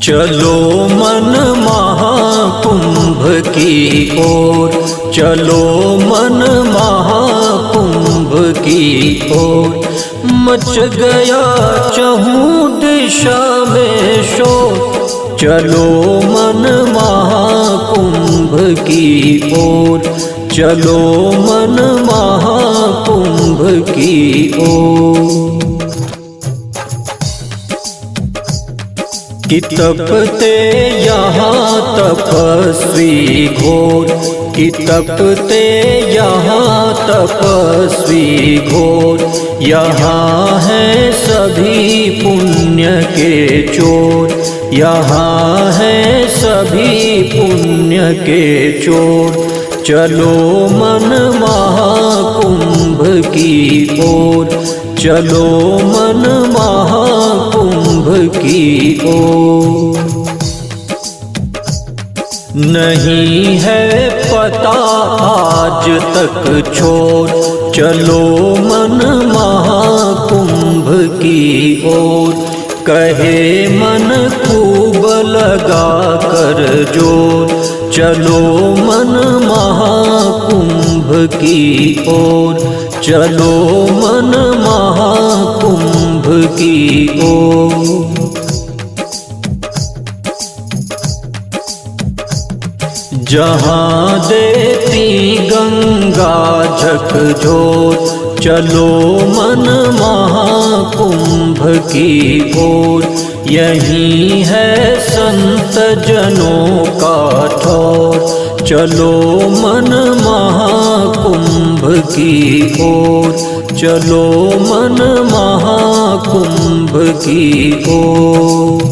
चलो मन महाकुंभ की ओर, चलो मन महाकुंभ की ओर। मच गया चहुँ दिशा में शोर, चलो मन महाकुंभ की ओर, चलो मन महाकुंभ की ओर। कि तपते यहाँ तपस्वी घोर, कि तपते यहाँ तपस्वी घोर। यहाँ है सभी पुण्य के चोर, यहाँ है सभी पुण्य के चोर। चलो मन महाकुंभ की ओर, चलो मन महाकुंभ की ओर। नहीं है पता आज तक छोर, चलो मन महाकुंभ की ओर। कहे मन खूब लगा कर जोर, चलो मन महाकुंभ की ओर, चलो मन महाकुंभ की ओर। जहाँ देती गंगा झकझोर, चलो मन महाकुंभ की ओर। यही है संत जनों का ठौर, चलो मन महाकुंभ की ओर, चलो मन महाकुंभ की ओर।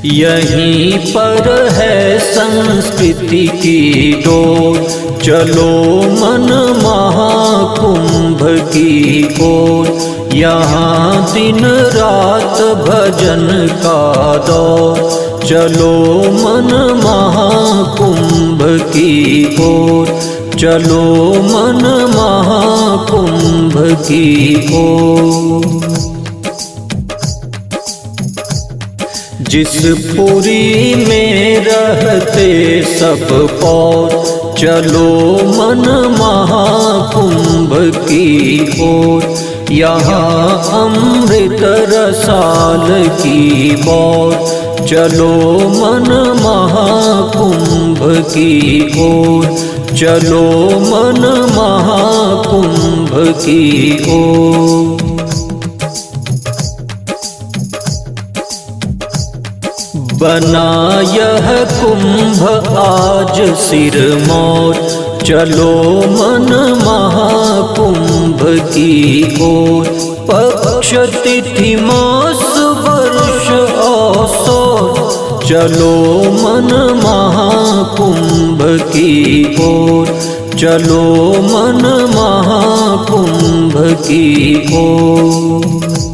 यहीं पर है संस्कृति की डोर, चलो मन महाकुंभ की ओर। यहाँ दिन रात भजन का दौर, चलो मन महाकुंभ की ओर, चलो मन महाकुंभ की ओर। जिस पुरी में रहते सब पौर, चलो मन महाकुंभ की ओर। यहाँ अमृत रसाल की बौर, चलो मन महाकुंभ की ओर, चलो मन महाकुंभ की ओर। बना यह कुंभ आज सिरमौर, चलो मन महाकुंभ की ओर। पक्ष तिथि मास वर्ष औसौर, चलो मन महाकुंभ की ओर, चलो मन महाकुंभ की ओर।